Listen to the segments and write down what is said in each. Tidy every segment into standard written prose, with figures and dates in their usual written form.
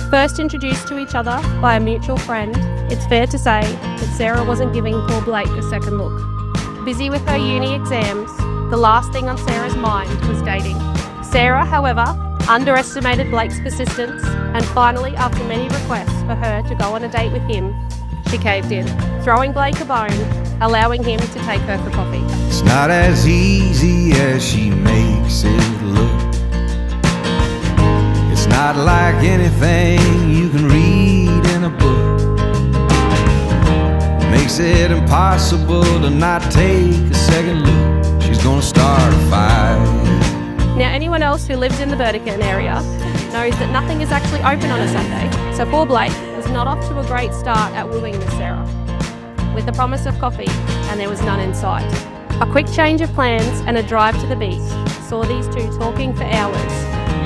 First introduced to each other by a mutual friend, it's fair to say that Sarah wasn't giving poor Blake a second look. Busy with her uni exams, the last thing on Sarah's mind was dating. Sarah, however, underestimated Blake's persistence, and finally, after many requests for her to go on a date with him, she caved in, throwing Blake a bone, allowing him to take her for coffee. It's not as easy as she makes it look. It's not like anything you can read in a book. Makes it impossible to not take a second look. She's gonna start a fight. Now, anyone else who lives in the Burdekin area knows that nothing is actually open on a Sunday, so poor Blake was not off to a great start at wooing Miss Sarah, with the promise of coffee, and there was none in sight. A quick change of plans and a drive to the beach saw these two talking for hours,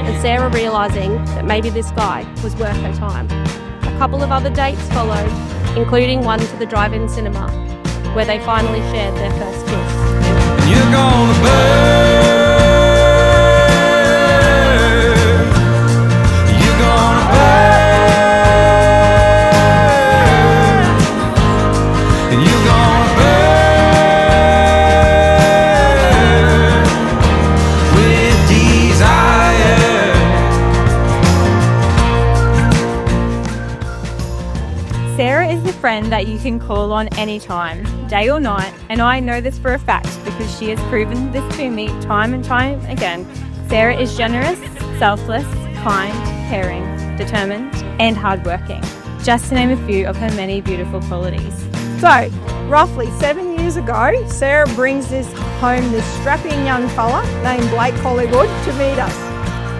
and Sarah realising that maybe this guy was worth her time. A couple of other dates followed, including one to the drive-in cinema, where they finally shared their first kiss. You're gonna burn. You're gonna burn. And you're gonna burn with desire. Sarah is the friend that you can call on anytime, day or night, and I know this for a fact because she has proven this to me time and time again. Sarah is generous, selfless, kind, caring, determined, and hardworking, just to name a few of her many beautiful qualities. So, roughly 7 years ago, Sarah brings this strapping young fella named Blake Hollywood to meet us.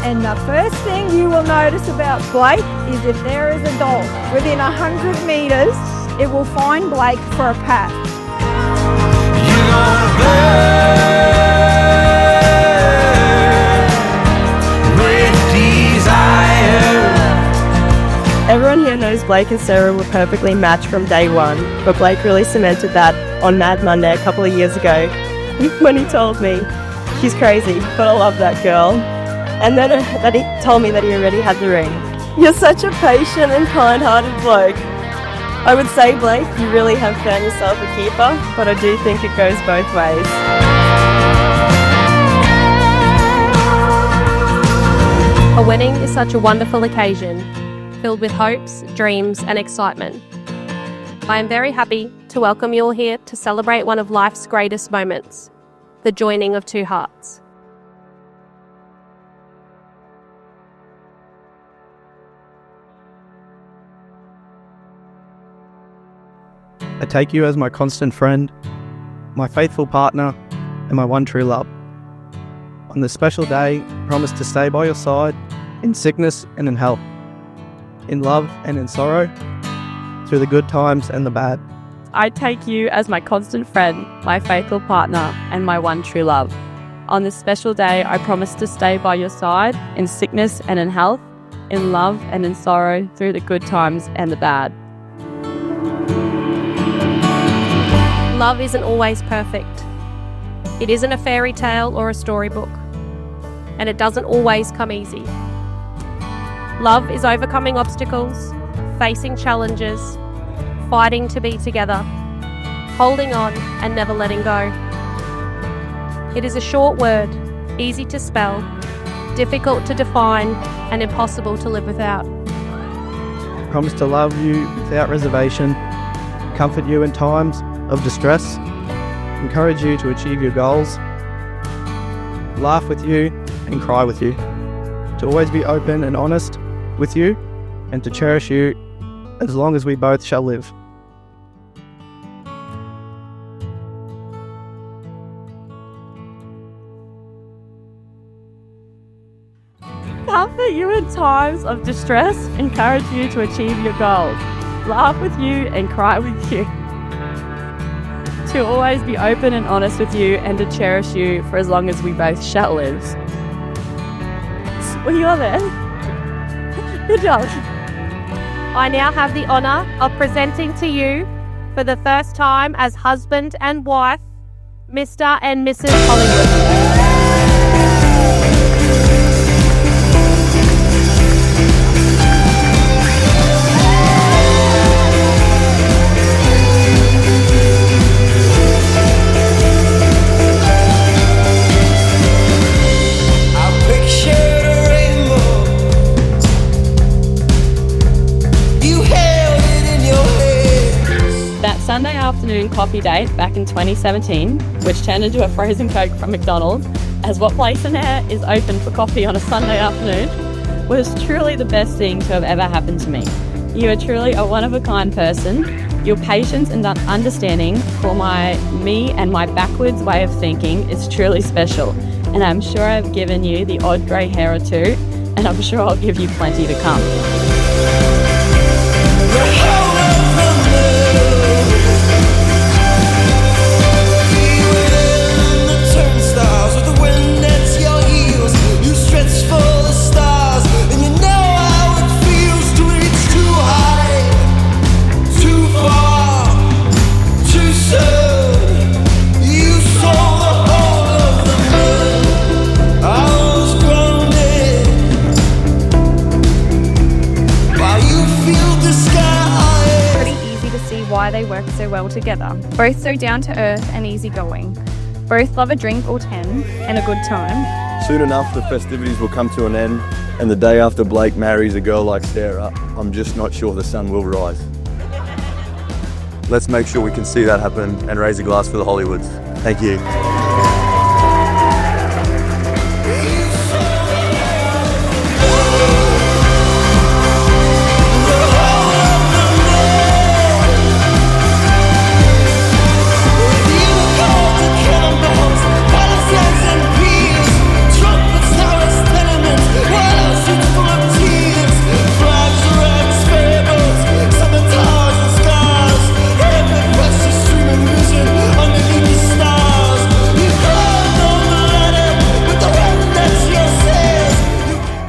And the first thing you will notice about Blake is if there is a dog within 100 metres, it will find Blake for a pat. You're gonna burn with desire. Everyone here knows Blake and Sarah were perfectly matched from day one, but Blake really cemented that on Mad Monday a couple of years ago when he told me, "She's crazy, but I love that girl." And then that he told me that he already had the ring. You're such a patient and kind-hearted bloke. I would say, Blake, you really have found yourself a keeper, but I do think it goes both ways. A wedding is such a wonderful occasion, filled with hopes, dreams, and excitement. I am very happy to welcome you all here to celebrate one of life's greatest moments, the joining of two hearts. I take you as my constant friend, my faithful partner, and my one true love. On this special day, I promise to stay by your side in sickness and in health, in love and in sorrow, through the good times and the bad. I take you as my constant friend, my faithful partner, and my one true love. On this special day, I promise to stay by your side in sickness and in health, in love and in sorrow, through the good times and the bad. Love isn't always perfect. It isn't a fairy tale or a storybook, and it doesn't always come easy. Love is overcoming obstacles, facing challenges, fighting to be together, holding on and never letting go. It is a short word, easy to spell, difficult to define, and impossible to live without. I promise to love you without reservation, comfort you in times of distress, encourage you to achieve your goals, laugh with you and cry with you, to always be open and honest with you, and to cherish you as long as we both shall live. Comfort you in times of distress, encourage you to achieve your goals, laugh with you and cry with you, to always be open and honest with you and to cherish you for as long as we both shall live. Well, you are there. Good job. I now have the honour of presenting to you, for the first time as husband and wife, Mr. and Mrs. Hollywood. afternoon coffee date back in 2017, which turned into a frozen Coke from McDonald's, as what place in there is open for coffee on a Sunday afternoon, was truly the best thing to have ever happened to me. You are truly a one-of-a-kind person. Your patience and understanding for me and my backwards way of thinking is truly special. And I'm sure I've given you the odd grey hair or two, and I'm sure I'll give you plenty to come. Why they work so well together. Both so down to earth and easygoing. Both love a drink or 10 and a good time. Soon enough, the festivities will come to an end, and the day after Blake marries a girl like Sarah, I'm just not sure the sun will rise. Let's make sure we can see that happen and raise a glass for the Hollywoods. Thank you.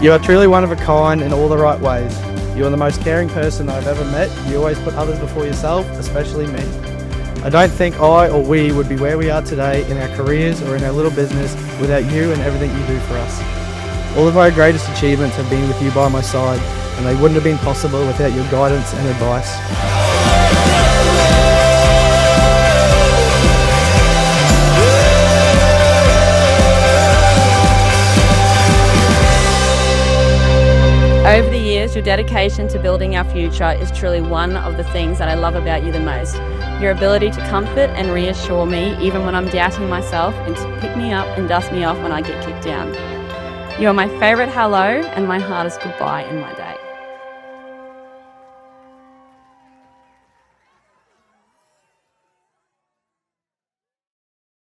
You are truly one of a kind in all the right ways. You are the most caring person I've ever met. You always put others before yourself, especially me. I don't think I or we would be where we are today in our careers or in our little business without you and everything you do for us. All of our greatest achievements have been with you by my side, and they wouldn't have been possible without your guidance and advice. Over the years, your dedication to building our future is truly one of the things that I love about you the most. Your ability to comfort and reassure me even when I'm doubting myself, and to pick me up and dust me off when I get kicked down. You are my favourite hello and my hardest goodbye in my day.